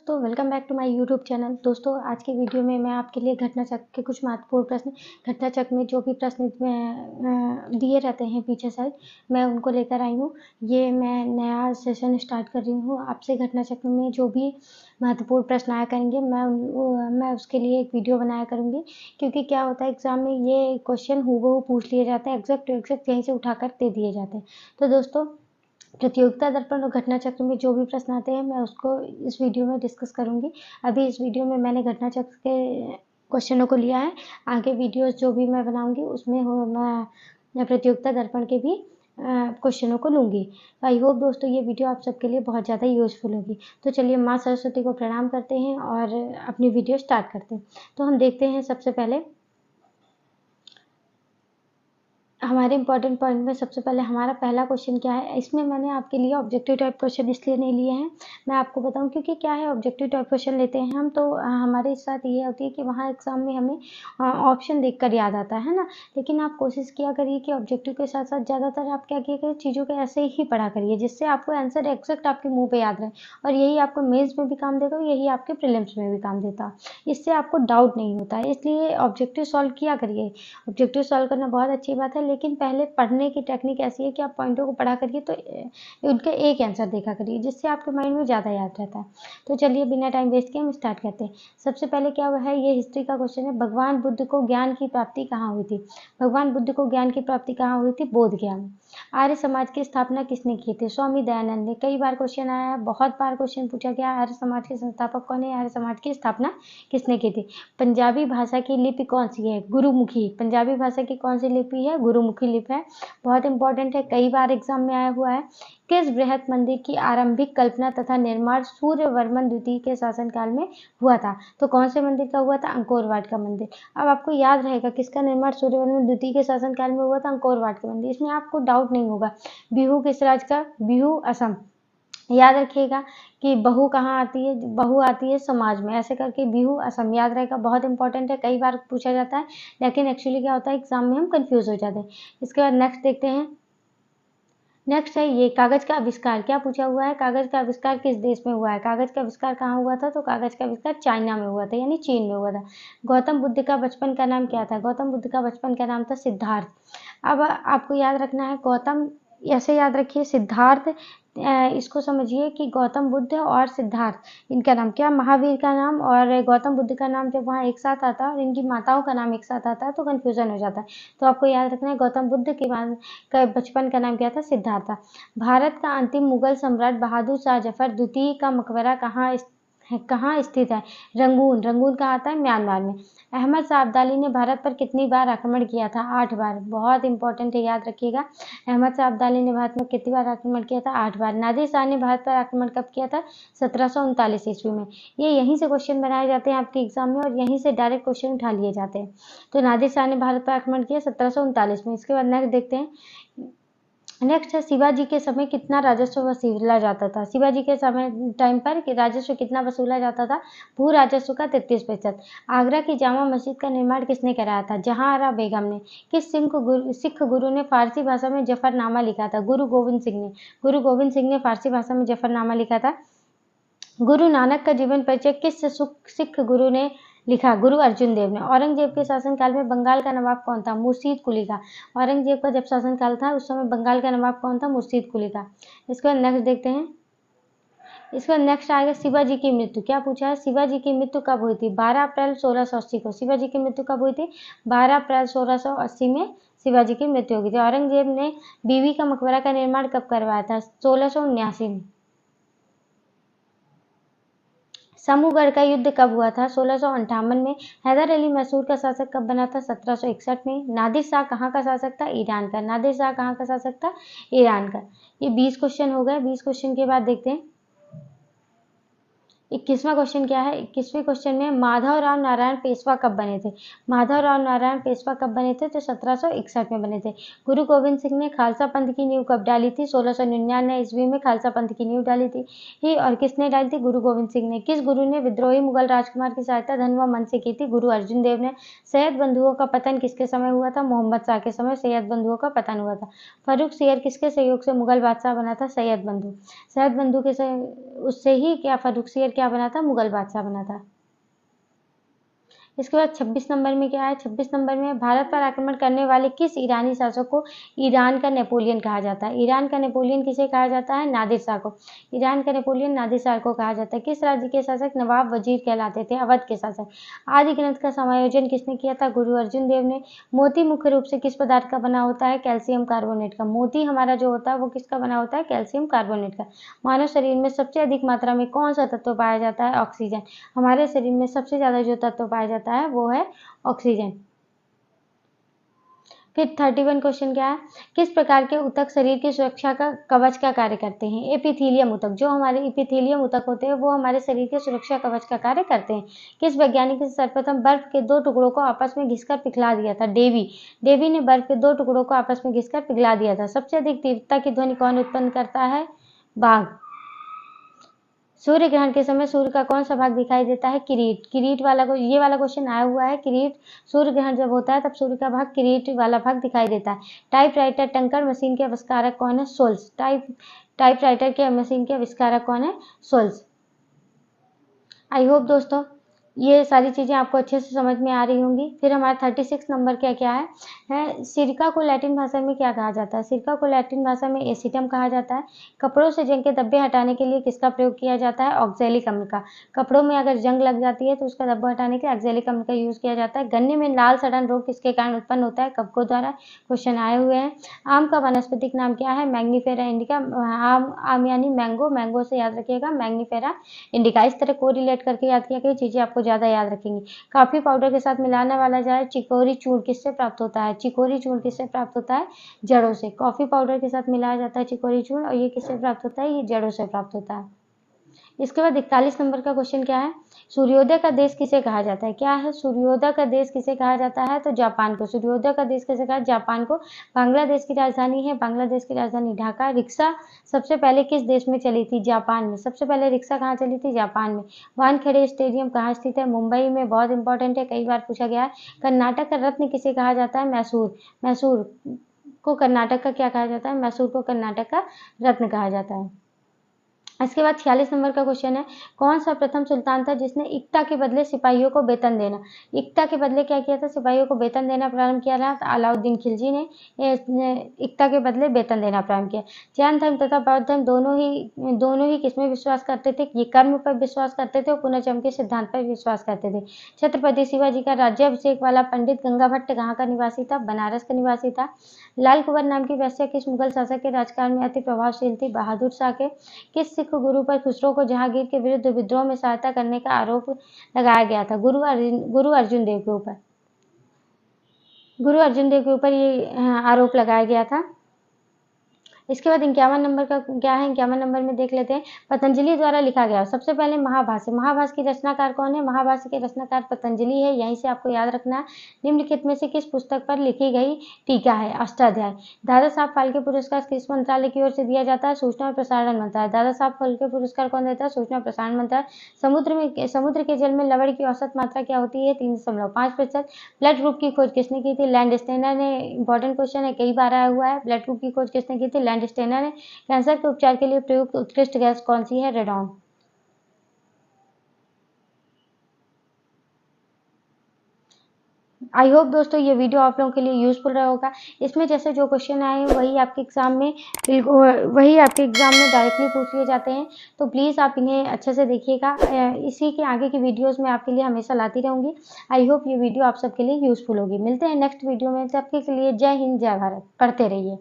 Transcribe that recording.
दोस्तों, welcome back to my YouTube channel. दोस्तों, आज की वीडियो में मैं आपके लिए घटना चक्र के कुछ महत्वपूर्ण प्रश्न, घटना चक्र में जो भी प्रश्न दिए रहते हैं पीछे साइड, मैं उनको लेकर आई हूँ। ये मैं नया सेशन स्टार्ट कर रही हूँ। आपसे घटना चक्र में जो भी महत्वपूर्ण प्रश्न आया करेंगे, मैं उसके लिए एक वीडियो बनाया करूँगी। क्योंकि क्या होता है, एग्ज़ाम में ये क्वेश्चन हूबहू पूछ लिए जाते हैं, एग्जैक्ट टू एग्जैक्ट यहीं से उठाकर दे दिए जाते हैं। तो दोस्तों, प्रतियोगिता दर्पण और घटना चक्र में जो भी प्रश्न आते हैं, मैं उसको इस वीडियो में डिस्कस करूँगी। अभी इस वीडियो में मैंने घटना चक्र के क्वेश्चनों को लिया है। आगे वीडियोज़ जो भी मैं बनाऊँगी उसमें मैं प्रतियोगिता दर्पण के भी क्वेश्चनों को लूँगी। आई होप दोस्तों ये वीडियो आप सबके लिए बहुत ज़्यादा यूज़फुल होगी। तो चलिए माँ सरस्वती को प्रणाम करते हैं और अपनी वीडियो स्टार्ट करते हैं। तो हम देखते हैं सबसे पहले हमारे इंपॉर्टेंट पॉइंट में सबसे पहले हमारा पहला क्वेश्चन क्या है। इसमें मैंने आपके लिए ऑब्जेक्टिव टाइप क्वेश्चन इसलिए नहीं लिए हैं, मैं आपको बताऊं क्योंकि क्या है, ऑब्जेक्टिव टाइप क्वेश्चन लेते हैं हम तो हमारे साथ ये होती है कि वहाँ एग्जाम में हमें ऑप्शन देखकर याद आता है ना। लेकिन आप कोशिश किया करिए कि ऑब्जेक्टिव के साथ साथ ज़्यादातर आप क्या किया करिए, चीज़ों को ऐसे ही पढ़ा करिए जिससे आपको आंसर एग्जैक्ट आपके मुँह पर याद रहे। और यही आपको मेन्स में भी काम देगा, यही आपके प्रीलिम्स में भी काम देता। इससे आपको डाउट नहीं होता है, इसलिए ऑब्जेक्टिव सॉल्व किया करिए। ऑब्जेक्टिव सॉल्व करना बहुत अच्छी बात है, लेकिन पहले पढ़ने की टेक्निक ऐसी है कि आप पॉइंटों को पढ़ा करिए तो उनका एक आंसर देखा करिए, जिससे आपके माइंड में ज़्यादा याद रहता है। तो चलिए बिना टाइम वेस्ट किए हम स्टार्ट करते हैं। सबसे पहले क्या हुआ है, ये हिस्ट्री का क्वेश्चन है। भगवान बुद्ध को ज्ञान की प्राप्ति कहाँ हुई थी? भगवान बुद्ध को ज्ञान की प्राप्ति कहाँ हुई थी? बोध गया में। आर्य समाज की स्थापना किसने की थी? स्वामी दयानंद ने। कई बार क्वेश्चन आया है, बहुत बार क्वेश्चन पूछा गया, आर्य समाज के संस्थापक कौन है? आर्य समाज की स्थापना किसने की थी? पंजाबी भाषा की लिपि कौन सी है? गुरुमुखी। पंजाबी भाषा की कौन सी लिपि है? गुरुमुखी लिपि है। बहुत इंपॉर्टेंट है, कई बार एग्जाम में आया हुआ है। किस बृहत मंदिर की आरंभिक कल्पना तथा निर्माण सूर्यवर्मन द्वितीय के शासनकाल में हुआ था? तो कौन से मंदिर का हुआ था? अंकोर वाट का मंदिर। अब आपको याद रहेगा किसका निर्माण सूर्यवर्मन द्वितीय के शासनकाल में हुआ था? अंकोर वाट का मंदिर। इसमें आपको डाउट नहीं होगा। बिहू किस राज्य का? बिहू असम। याद रखिएगा कि बहू कहाँ आती है? बहू आती है समाज में, ऐसे करके बिहू असम याद रहेगा। बहुत इंपॉर्टेंट है, कई बार पूछा जाता है, लेकिन एक्चुअली क्या होता है, एग्जाम में हम कंफ्यूज हो जाते हैं। इसके बाद नेक्स्ट देखते हैं। नेक्स्ट है ये कागज का आविष्कार। क्या पूछा हुआ है? कागज का आविष्कार किस देश में हुआ है? कागज का आविष्कार कहाँ हुआ था? तो कागज का आविष्कार चाइना में हुआ था, यानी चीन में हुआ था। गौतम बुद्ध का बचपन का नाम क्या था? गौतम बुद्ध का बचपन का नाम था सिद्धार्थ। अब आपको याद रखना है, गौतम ऐसे याद रखिए, सिद्धार्थ इसको समझिए कि गौतम बुद्ध और सिद्धार्थ, इनका नाम क्या? महावीर का नाम और गौतम बुद्ध का नाम जब वहाँ एक साथ आता है और इनकी माताओं का नाम एक साथ आता है तो कन्फ्यूजन हो जाता है। तो आपको याद रखना है, गौतम बुद्ध के बचपन का नाम क्या था? सिद्धार्थ था। भारत का अंतिम मुगल सम्राट बहादुर शाह जफर द्वितीय का मकबरा कहाँ स्थित है? रंगून। रंगून कहाँ आता है? म्यांमार में। अहमद शाह अब्दाली ने भारत पर कितनी बार आक्रमण किया था? 8 बार। बहुत इंपॉर्टेंट है, याद रखिएगा। अहमद शाह अब्दाली ने भारत में कितनी बार आक्रमण किया था? 8 बार। नादिर शाह ने भारत पर आक्रमण कब किया था? 1739 ईस्वी में। ये यहीं से क्वेश्चन बनाए जाते हैं आपके एग्जाम में और यहीं से डायरेक्ट क्वेश्चन उठा लिए जाते हैं। तो नादिर शाह ने भारत पर आक्रमण किया 1739 में। इसके बाद नेक्स्ट देखते हैं। नेक्स्ट है, शिवाजी के समय कितना राजस्व वसूला जाता था? शिवाजी के समय टाइम पर राजस्व कितना वसूला जाता था? भू राजस्व का 33%। आगरा की जामा मस्जिद का निर्माण किसने कराया था? जहांआरा बेगम ने। किस सिख गुरु ने फारसी भाषा में जफरनामा लिखा था? गुरु गोविंद सिंह ने। गुरु गोविंद सिंह ने फारसी भाषा में जफरनामा लिखा था। गुरु नानक का जीवन परिचय किस सिख गुरु ने लिखा? गुरु अर्जुन देव ने। औरंगजेब के शासनकाल में बंगाल का नवाब कौन था? मुर्शीद कुली का। औरंगजेब का जब शासनकाल था उस समय बंगाल का नवाब कौन था? मुर्शीद कुली का। इसके बाद नेक्स्ट देखते हैं। इसके बाद नेक्स्ट आएगा शिवाजी की मृत्यु। क्या पूछा है? शिवाजी की मृत्यु कब हुई थी? 12 अप्रैल 1680 को। शिवाजी की मृत्यु कब हुई थी? 12 अप्रैल 1680 में शिवाजी की मृत्यु हुई थी। औरंगजेब ने बीवी का मकबरा का निर्माण कब करवाया था? 1679 में। समूहगढ़ का युद्ध कब हुआ था? 1658 में। हैदर अली मैसूर का शासक कब बना था? 1761 में। नादिर शाह कहाँ का शासक था? ईरान का। नादिर शाह कहाँ का शासक था? ईरान का। ये 20 क्वेश्चन हो गए। 20 क्वेश्चन के बाद देखते हैं 21वां क्वेश्चन क्या है। 21वें क्वेश्चन में माधवराव नारायण पेशवा कब बने थे? माधवराव नारायण पेशवा कब बने थे? तो 1761 में बने थे। गुरु गोविंद सिंह ने खालसा पंथ की नींव कब डाली थी? 1699 ईस्वी में खालसा पंथ की नींव डाली थी। ही और किसने डाली थी? गुरु गोविंद सिंह ने। किस गुरु ने विद्रोही मुगल राजकुमार की सहायता धन व मन से की थी? गुरु अर्जुन देव ने। सैयद बंधुओं का पतन किसके समय हुआ था? मोहम्मद शाह के समय सैयद बंधुओं का पतन हुआ था। फर्रुख सियर किसके सहयोग से मुगल बादशाह बना था? सैयद बंधु। सैयद बंधु के उससे ही क्या फर्रुख सियर क्या बना था? मुगल बादशाह बना था। इसके बाद 26 नंबर में क्या है? 26 नंबर में भारत पर आक्रमण करने वाले किस ईरानी शासक को ईरान का नेपोलियन कहा जाता है? ईरान का नेपोलियन किसे कहा जाता है? नादिर शाह को। ईरान का नेपोलियन नादिर शाह को कहा जाता है। किस राज्य के शासक नवाब वजीर कहलाते थे? अवध के शासक। आदि ग्रंथ का समायोजन किसने किया था? गुरु अर्जुन देव ने। मोती मुख्य रूप से किस पदार्थ का बना होता है? कैल्शियम कार्बोनेट का। मोती हमारा जो होता है वो किसका बना होता है? कैल्शियम कार्बोनेट का। मानव शरीर में सबसे अधिक मात्रा में कौन सा तत्व पाया जाता है? ऑक्सीजन। हमारे शरीर में सबसे ज्यादा जो तत्व पाया जाता है वो है ऑक्सीजन। फिर 31 क्वेश्चन क्या है? किस प्रकार के ऊतक शरीर की सुरक्षा का कवच का कार्य करते हैं? एपिथेलियम ऊतक। जो हमारे एपिथेलियम ऊतक होते हैं वो हमारे शरीर के सुरक्षा कवच का कार्य करते हैं। किस वैज्ञानिक ने सर्वप्रथम बर्फ के 2 टुकड़ों को आपस में घिसकर पिघला दिया था? डेवी ने बर्फ के 2 टुकड़ों को आपस में घिसकर पिघला दिया था। सबसे अधिक तीव्रता की ध्वनि कौन उत्पन्न करता है? बाघ। सूर्य ग्रहण के समय सूर्य का कौन सा भाग दिखाई देता है? किरीट। किरीट वाला ये वाला क्वेश्चन आया हुआ है। किरीट, सूर्य ग्रहण जब होता है तब सूर्य का भाग, किरीट वाला भाग दिखाई देता है। टाइपराइटर टंकर मशीन के आविष्कारक कौन है? सोल्स। टाइपराइटर के मशीन के आविष्कारक कौन है? सोल्स। आई होप दोस्तों ये सारी चीज़ें आपको अच्छे से समझ में आ रही होंगी। फिर हमारा 36 नंबर क्या है? सिरका को लैटिन भाषा में क्या कहा जाता है? सिरका को लैटिन भाषा में एसीटम कहा जाता है। कपड़ों से जंग के धब्बे हटाने के लिए किसका प्रयोग किया जाता है? ऑक्जेलिक अम्ल का। कपड़ों में अगर जंग लग जाती है तो उसका धब्बा हटाने के लिए ऑक्जेलिक अम्ल का यूज किया जाता है। गन्ने में लाल सड़न रोग किसके कारण उत्पन्न होता है? कवकों द्वारा। क्वेश्चन आए हुए हैं। आम का वानस्पतिक नाम क्या है? Mangifera indica. आम यानी मैंगो, मैंगो से याद रखिएगा मैंगिफेरा इंडिका। इस तरह को रिलेट करके याद किया गया, चीजें आपको ज्यादा याद रखेंगी। कॉफी पाउडर के साथ मिलाने वाला जाए चिकोरी चूर्ण किससे प्राप्त होता है? चिकोरी चूर्ण किससे प्राप्त होता है? जड़ों से। कॉफी पाउडर के साथ मिलाया जाता है चिकोरी चूर्ण, और ये किससे प्राप्त होता है? ये जड़ों से प्राप्त होता है। इसके बाद 41 नंबर का क्वेश्चन क्या है? सूर्योदय का देश किसे कहा जाता है? क्या है? सूर्योदय का देश किसे कहा जाता है? तो जापान को। सूर्योदय का देश किसे कहा? जापान को। बांग्लादेश की राजधानी है, बांग्लादेश की राजधानी ढाका। रिक्शा सबसे पहले किस देश में चली थी? जापान में। सबसे पहले रिक्शा कहाँ चली थी? जापान में। वानखेड़े स्टेडियम कहाँ स्थित है? मुंबई में। बहुत इंपॉर्टेंट है, कई बार पूछा गया है। कर्नाटक का रत्न किसे कहा जाता है? मैसूर। मैसूर को कर्नाटक का क्या कहा जाता है? मैसूर को कर्नाटक का रत्न कहा जाता है। इसके बाद 46 नंबर का क्वेश्चन है, कौन सा प्रथम सुल्तान था जिसने इक्ता के बदले सिपाहियों को वेतन देना? इक्ता के बदले क्या किया था? सिपाहियों को वेतन देना प्रारंभ किया था। तो अलाउद्दीन खिलजी ने इक्ता के बदले वेतन देना प्रारंभ किया। जैन धर्म तथा बौद्ध धर्म दोनों ही किसमें विश्वास करते थे? ये कर्म पर विश्वास करते थे और पुनर्जन्म के सिद्धांत पर विश्वास करते थे। छत्रपति शिवाजी का राज्याभिषेक वाला पंडित गंगा भट्ट कहाँ का निवासी था? बनारस का निवासी था। लाल कुंवर नाम की वेश्या किस मुगल शासक के राजकाल में अति प्रभावशील थी? बहादुर शाह के। किस सिख गुरु पर खुसरो को जहांगीर के विरुद्ध विद्रोह में सहायता करने का आरोप लगाया गया था? गुरु अर्जुन देव के ऊपर। गुरु अर्जुन देव के ऊपर ये आरोप लगाया गया था। इसके बाद 51 नंबर का क्या है? 51 नंबर में देख लेते हैं, पतंजलि द्वारा लिखा गया सबसे पहले महाभाष्य। महाभाष्य की रचनाकार कौन है? महाभाष्य के रचनाकार पतंजलि है, यहीं से आपको याद रखना है। निम्नलिखित में से किस पुस्तक पर लिखी गई टीका है? अष्टाध्यायी। दादा साहब फाल्के पुरस्कार किस मंत्रालय की ओर से दिया जाता है? सूचना और प्रसारण मंत्रालय। दादा साहब फाल्के पुरस्कार कौन देता है? सूचना और प्रसारण मंत्रालय। समुद्र के जल में लवण की औसत मात्रा क्या होती है? 3.5%। ब्लड ग्रुप की खोज किसने की थी? लैंडस्टेनर ने। इंपॉर्टेंट क्वेश्चन है, कई बार आया हुआ है। ब्लड ग्रुप की खोज किसने की थी? लैंडस्टेनर ने। कैंसर के उपचार के लिए प्रयुक्त उत्कृष्ट गैस कौन सी है? रेडॉन। आई होप दोस्तों ये वीडियो आप लोगों के लिए यूजफुल रहा होगा। इसमें जैसे जो क्वेश्चन आए हैं वही आपके एग्जाम में डायरेक्टली पूछ लिए जाते हैं, तो प्लीज़ आप इन्हें अच्छे से देखिएगा। इसी के आगे की वीडियोस मैं आपके लिए हमेशा लाती रहूँगी। आई होप ये वीडियो आप सबके लिए यूजफुल होगी। मिलते हैं नेक्स्ट वीडियो में, तब के लिए जय हिंद जय भारत। पढ़ते रहिए।